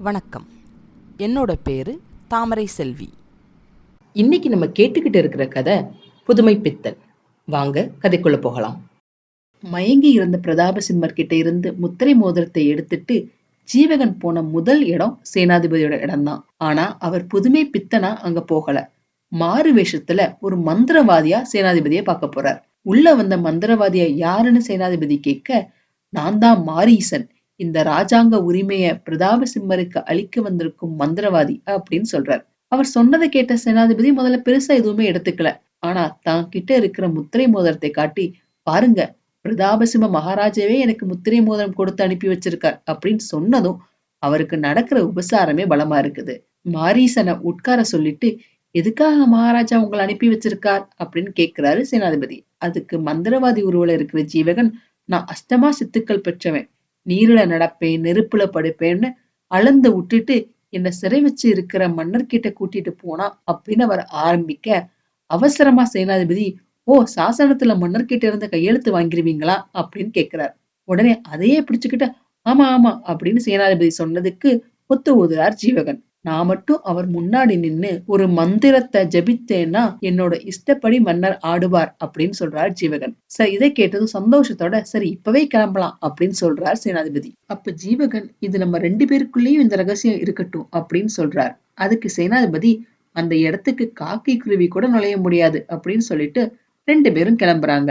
வணக்கம். என்னோட பேரு தாமரை செல்வி. இன்னைக்கு நம்ம கேட்டுக்கிட்டு இருக்கிற கதை புதுமை பித்தன். வாங்க கதைக்குள்ள போகலாம். மயங்கி இருந்த பிரதாபசிம்மர் கிட்ட இருந்து முத்திரை மோதிரத்தை எடுத்துட்டு ஜீவகன் போன முதல் இடம் சேனாதிபதியோட இடம்தான். ஆனா அவர் புதுமை பித்தனா அங்க போகல. மாறு வேஷத்துல ஒரு மந்திரவாதியா சேனாதிபதியை பார்க்க போறார். உள்ள வந்த மந்திரவாதியா யாருன்னு சேனாதிபதி கேட்க, நான் தான் மாரீசன், இந்த ராஜாங்க உரிமைய பிரதாபசிம்மருக்கு அளிக்க வந்திருக்கும் மந்திரவாதி அப்படின்னு சொல்றார். அவர் சொன்னதை கேட்ட சேனாதிபதி முதல்ல பெருசா எதுவுமே எடுத்துக்கல. ஆனா தான் கிட்ட இருக்கிற முத்திரை மோதிரத்தை காட்டி, பாருங்க, பிரதாபசிம்ம மகாராஜாவே எனக்கு முத்திரை மோதிரம் கொடுத்து அனுப்பி வச்சிருக்கார் அப்படின்னு சொன்னதும் அவருக்கு நடக்கிற உபசாரமே பலமா இருக்குது. மாரீசனை உட்கார சொல்லிட்டு, எதுக்காக மகாராஜா உங்களை அனுப்பி வச்சிருக்கார் அப்படின்னு கேக்குறாரு சேனாதிபதி. அதுக்கு மந்திரவாதி உருவல இருக்கிற ஜீவகன், நான் அஷ்டமா சித்துக்கள் பெற்றவன், நீருல நடப்பேன், நெருப்புல படுப்பேன்னு அளந்து விட்டுட்டு என்ன சிறை வச்சு இருக்கிற மன்னர்கிட்ட கூட்டிட்டு போனா அப்படின்னு அவர் ஆரம்பிக்க, அவசரமா சேனாதிபதி, ஓ, சாசனத்துல மன்னர்கிட்ட இருந்த கையெழுத்து வாங்கிருவீங்களா அப்படின்னு கேக்குறார். உடனே அதையே பிடிச்சுக்கிட்டு, ஆமா ஆமா அப்படின்னு சேனாதிபதி சொன்னதுக்கு ஒத்து ஊதுறார் ஜீவகன். நான் மட்டும் அவர் முன்னாடி நின்னு ஒரு மந்திரத்தை ஜபித்தேன்னா என்னோட இஷ்டப்படி மன்னர் ஆடுவார் அப்படின்னு சொல்றார் ஜீவகன். சரி, இதை கேட்டதும் சந்தோஷத்தோட, சரி இப்பவே கிளம்பலாம் அப்படின்னு சொல்றார் சேனாதிபதி. அப்ப ஜீவகன், இது நம்ம 2 பேருக்குள்ளேயும் இந்த ரகசியம் இருக்கட்டும் அப்படின்னு சொல்றார். அதுக்கு சேனாதிபதி, அந்த இடத்துக்கு காக்கை குருவி கூட நுழைய முடியாது அப்படின்னு சொல்லிட்டு 2 பேரும் கிளம்புறாங்க.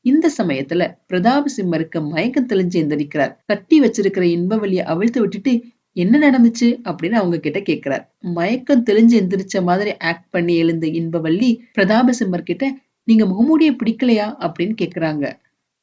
இந்த சமயத்துல பிரதாபசிம்மருக்கு மயக்கம் தெளிஞ்சு எந்திரிக்கிறார். கட்டி வச்சிருக்கிற இன்பவல்லிய அவிழ்த்து விட்டுட்டு, என்ன நடந்துச்சு அப்படின்னு அவங்க கிட்ட கேக்குறார். மயக்கம் தெளிஞ்சு எந்திரிச்ச மாதிரி ஆக்ட் பண்ணி எழுந்த இன்பவல்லி பிரதாபசிம்மர் கிட்ட, நீங்க முகமூடிய பிடிக்கலையா அப்படின்னு கேக்குறாங்க.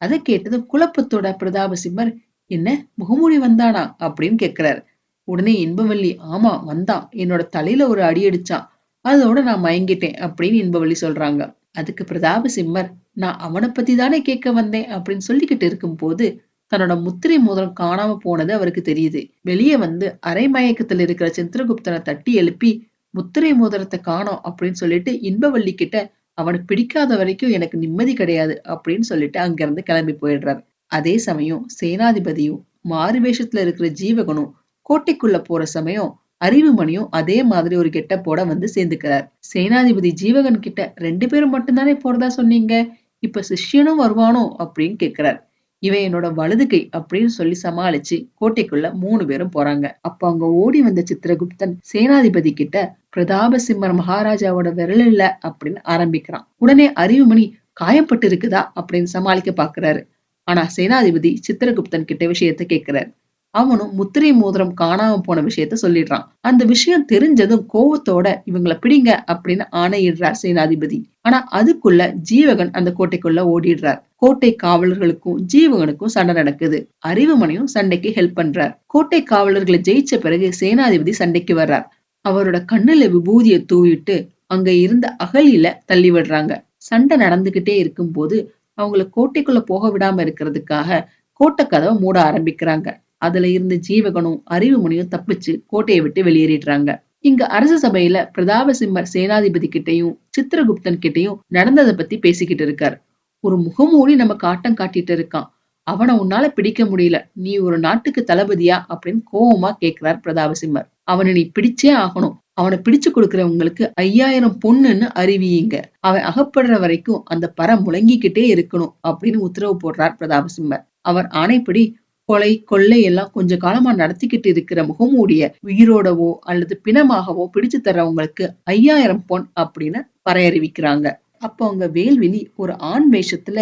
அதை கேட்டதும் குழப்பத்தோட பிரதாபசிம்மர், என்ன முகமூடி வந்தானா அப்படின்னு கேக்குறாரு. உடனே இன்பவல்லி, ஆமா வந்தான், என்னோட தலையில ஒரு அடி அடிச்சான், அதோட நான் மயங்கிட்டேன் அப்படின்னு இன்பவல்லி சொல்றாங்க. அதுக்கு பிரதாபசிம்மர், நான் அவனை பத்தி தானே கேட்க வந்தேன் அப்படின்னு சொல்லிக்கிட்டு இருக்கும் போது தன்னோட முத்திரை மோதிரம் காணாம போனது அவருக்கு தெரியுது. வெளியே வந்து அரை மயக்கத்துல இருக்கிற சித்திரகுப்தனை தட்டி எழுப்பி, முத்திரை மோதிரத்தை காணோம் அப்படின்னு சொல்லிட்டு இன்பவல்லி கிட்ட, அவனுக்கு பிடிக்காத வரைக்கும் எனக்கு நிம்மதி கிடையாது அப்படின்னு சொல்லிட்டு அங்கிருந்து கிளம்பி போயிடுறாரு. அதே சமயம் சேனாதிபதியும் மாறு வேஷத்துல இருக்கிற ஜீவகனும் கோட்டைக்குள்ள போற சமயம் அறிவுமணியும் அதே மாதிரி ஒரு கெட்டப்போட வந்து சேர்ந்துக்கிறார். சேனாதிபதி ஜீவகன் கிட்ட, 2 பேரும் மட்டும்தானே போறதா சொன்னீங்க, இப்ப சிஷ்யனும் வருவானோ அப்படின்னு கேக்குறார். இவன் என்னோட வலது கை அப்படின்னு சொல்லி சமாளிச்சு கோட்டைக்குள்ள 3 பேரும் போறாங்க. அப்ப அங்க ஓடி வந்த சித்திரகுப்தன் சேனாதிபதி கிட்ட, பிரதாபசிம்மர் மகாராஜாவோட விரல் இல்ல அப்படின்னு ஆரம்பிக்கிறான். உடனே அறிவுமணி, காயப்பட்டு இருக்குதா அப்படின்னு சமாளிக்க பாக்குறாரு. ஆனா சேனாதிபதி சித்திரகுப்தன் கிட்ட விஷயத்த கேக்குறாரு. அவனும் முத்திரை மோதிரம் காணாம போன விஷயத்த சொல்லிடுறான். அந்த விஷயம் தெரிஞ்சதும் கோவத்தோட, இவங்களை பிடிங்க அப்படின்னு ஆணையிடுறார் சேனாதிபதி. ஆனா அதுக்குள்ள ஜீவகன் அந்த கோட்டைக்குள்ள ஓடிடுறார். கோட்டை காவலர்களுக்கும் ஜீவகனுக்கும் சண்டை நடக்குது. அறிவுமணியும் சண்டைக்கு ஹெல்ப் பண்றார். கோட்டை காவலர்களை ஜெயிச்ச பிறகு சேனாதிபதி சண்டைக்கு வர்றார். அவரோட கண்ணுல விபூதியை தூவிட்டு அங்க இருந்த அகழியில தள்ளி விடுறாங்க. சண்டை நடந்துகிட்டே இருக்கும் போது அவங்கள கோட்டைக்குள்ள போக விடாம இருக்கிறதுக்காக கோட்டை கதவை மூட ஆரம்பிக்கிறாங்க. அதுல இருந்து ஜீவகனும் அறிவுமணியும் தப்பிச்சு கோட்டையை விட்டு வெளியேறிடுறாங்க. இங்க அரச சபையில பிரதாபசிம்மர் சேனாதிபதி கிட்டையும் சித்திரகுப்தன் கிட்டையும் நடந்ததை பத்தி பேசிக்கிட்டு இருக்கார். ஒரு முகமூடி நமக்கு ஆட்டம் காட்டிட்டு இருக்கான், அவனை உன்னால பிடிக்க முடியல, நீ ஒரு நாட்டுக்கு தளபதியா அப்படின்னு கோபமா கேக்குறார் பிரதாபசிம்மர். அவனை நீ பிடிச்சே ஆகணும், அவனை பிடிச்சு கொடுக்கறவங்களுக்கு 5000 பொண்ணுன்னு அறிவியுங்க, அவன் அகப்படுற வரைக்கும் அந்த பறை முழங்கிக்கிட்டே இருக்கணும் அப்படின்னு உத்தரவு போடுறார் பிரதாபசிம்மர். அவர் ஆணைப்படி கொலை கொள்ளை எல்லாம் கொஞ்ச காலமா நடத்திக்கிட்டு இருக்கிற முகமூடிய உயிரோடவோ அல்லது பிணமாகவோ பிடிச்சு தர்றவங்களுக்கு 5000 பொன் அப்படின்னு பறையறிவிக்கிறாங்க. அப்போ அவங்க வேல்விழி ஒரு ஆண் வேஷத்துல,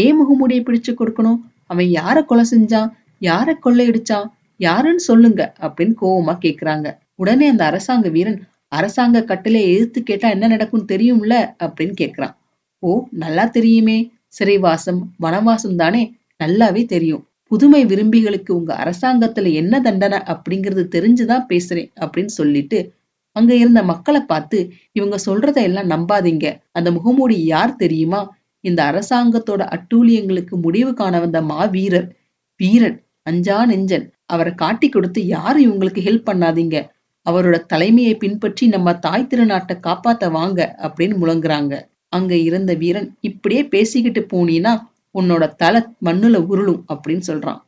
ஏன் முகமூடியை பிடிச்சு கொடுக்கணும், அவன் யார கொலை செஞ்சான், யார கொள்ளையடிச்சான், யாருன்னு சொல்லுங்க அப்படின்னு கோவமா கேக்குறாங்க. உடனே அந்த அரசாங்க வீரன், அரசாங்க கட்டளையை எதிர்த்து கேட்டா என்ன நடக்கும்னு தெரியும்ல அப்படின்னு கேக்குறான். ஓ, நல்லா தெரியுமே, சிறைவாசம் வனவாசம் தானே, நல்லாவே தெரியும். புதுமை விரும்பிகளுக்கு உங்க அரசாங்கத்துல என்ன தண்டனை அப்படிங்கறது தெரிஞ்சுதான் பேசுறேன் அப்படின்னு சொல்லிட்டு அங்க இருந்த மக்களை பார்த்து, இவங்க சொல்றத எல்லாம் நம்பாதீங்க, அந்த முகமூடி யார் தெரியுமா, இந்த அரசாங்கத்தோட அட்டூழியங்களுக்கு முடிவு காண வந்த மாவீரர், வீரன், அஞ்சா நெஞ்சன், அவரை காட்டி கொடுத்து யாரும் இவங்களுக்கு ஹெல்ப் பண்ணாதீங்க, அவரோட தலைமையை பின்பற்றி நம்ம தாய் திருநாட்டை காப்பாத்த வாங்க அப்படின்னு முழங்குறாங்க. அங்க இருந்த வீரன், இப்படியே பேசிக்கிட்டு போனீன்னா உன்னோட தலை மண்ணுல உருளும் அப்படின்னு சொல்றான்.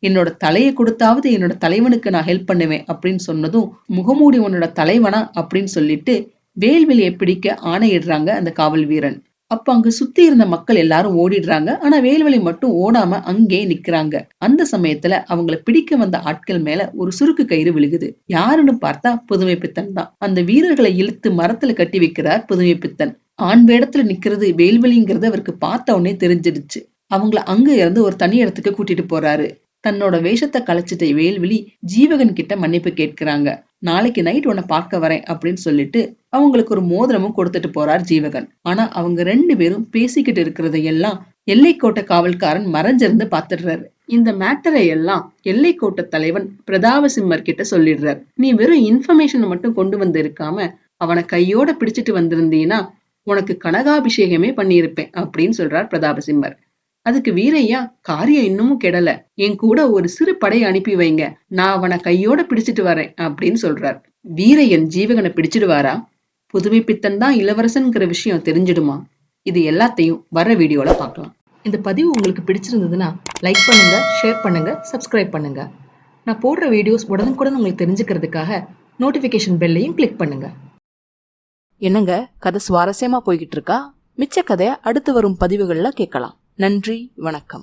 என்னோட தலையை கொடுத்தாவது என்னோட தலைவனுக்கு நான் ஹெல்ப் பண்ணுவேன் அப்படின்னு சொன்னதும், முகமூடி உன்னோட தலைவனா அப்படின்னு சொல்லிட்டு வேல்விழியை பிடிக்க ஆணையிடுறாங்க அந்த காவல் வீரன். அப்ப அங்க சுத்தி இருந்த மக்கள் எல்லாரும் ஓடிடுறாங்க. ஆனா வேல்விழி மட்டும் ஓடாம அங்கே நிக்கிறாங்க. அந்த சமயத்துல அவங்கள பிடிக்க வந்த ஆட்கள் மேல ஒரு சுருக்கு கயிறு விழுகுது. யாருன்னு பார்த்தா புதுமை பித்தன் தான். அந்த வீரர்களை இழுத்து மரத்துல கட்டி வைக்கிறார் புதுமை பித்தன். ஆண் வேடத்துல நிக்கிறது வேல்விழிங்கிறது அவருக்கு பார்த்த உடனே தெரிஞ்சிடுச்சு. அவங்கள அங்க இருந்து ஒரு தனி இடத்துக்கு கூட்டிட்டு போறாரு. தன்னோட வேஷத்தை கலைச்சிட்ட வேல்விழி ஜீவகன் கிட்ட மன்னிப்பு கேட்கிறாங்க. நாளைக்கு நைட் உன்னை பார்க்க வரேன் அப்படின்னு சொல்லிட்டு அவங்களுக்கு ஒரு மோதிரமும் கொடுத்துட்டு போறார் ஜீவகன். ஆனா அவங்க 2 பேரும் பேசிக்கிட்டு இருக்கிறதையெல்லாம் எல்லைக்கோட்டை காவல்காரன் மறைஞ்சிருந்து பாத்துடுறாரு. இந்த மேட்டரை எல்லாம் எல்லைக்கோட்டை தலைவன் பிரதாபசிம்மர் கிட்ட சொல்லிடுறார். நீ வெறும் இன்ஃபர்மேஷன் மட்டும் கொண்டு வந்து இருக்காம அவனை கையோட பிடிச்சிட்டு வந்திருந்தீனா உனக்கு கனகாபிஷேகமே பண்ணியிருப்பேன் அப்படின்னு சொல்றார் பிரதாபசிம்மர். அதுக்கு வீரையா, காரியம் இன்னமும் கெடல, என் கூட ஒரு சிறு படை அனுப்பி வைங்க, நான் அவனை கையோட பிடிச்சிட்டு வரேன் அப்படின்னு சொல்றார். வீரையன் ஜீவகனை பிடிச்சிடுவாரா? புதுமை பித்தன் தான் இளவரசன்கிற விஷயம் தெரிஞ்சிடுமா? இது எல்லாத்தையும் வர வீடியோல பார்க்கலாம். இந்த பதிவு உங்களுக்கு பிடிச்சிருந்ததுன்னா லைக் பண்ணுங்க, ஷேர் பண்ணுங்க, சப்ஸ்கிரைப் பண்ணுங்க. நான் போடுற வீடியோஸ் உடனுக்குடன் உங்களுக்கு தெரிஞ்சுக்கிறதுக்காக நோட்டிபிகேஷன் பெல்லையும் கிளிக் பண்ணுங்க. என்னங்க, கதை சுவாரஸ்யமா போய்கிட்டு இருக்கா? மிச்ச கதையை அடுத்து வரும் பதிவுகள்ல கேட்கலாம். நன்றி, வணக்கம்.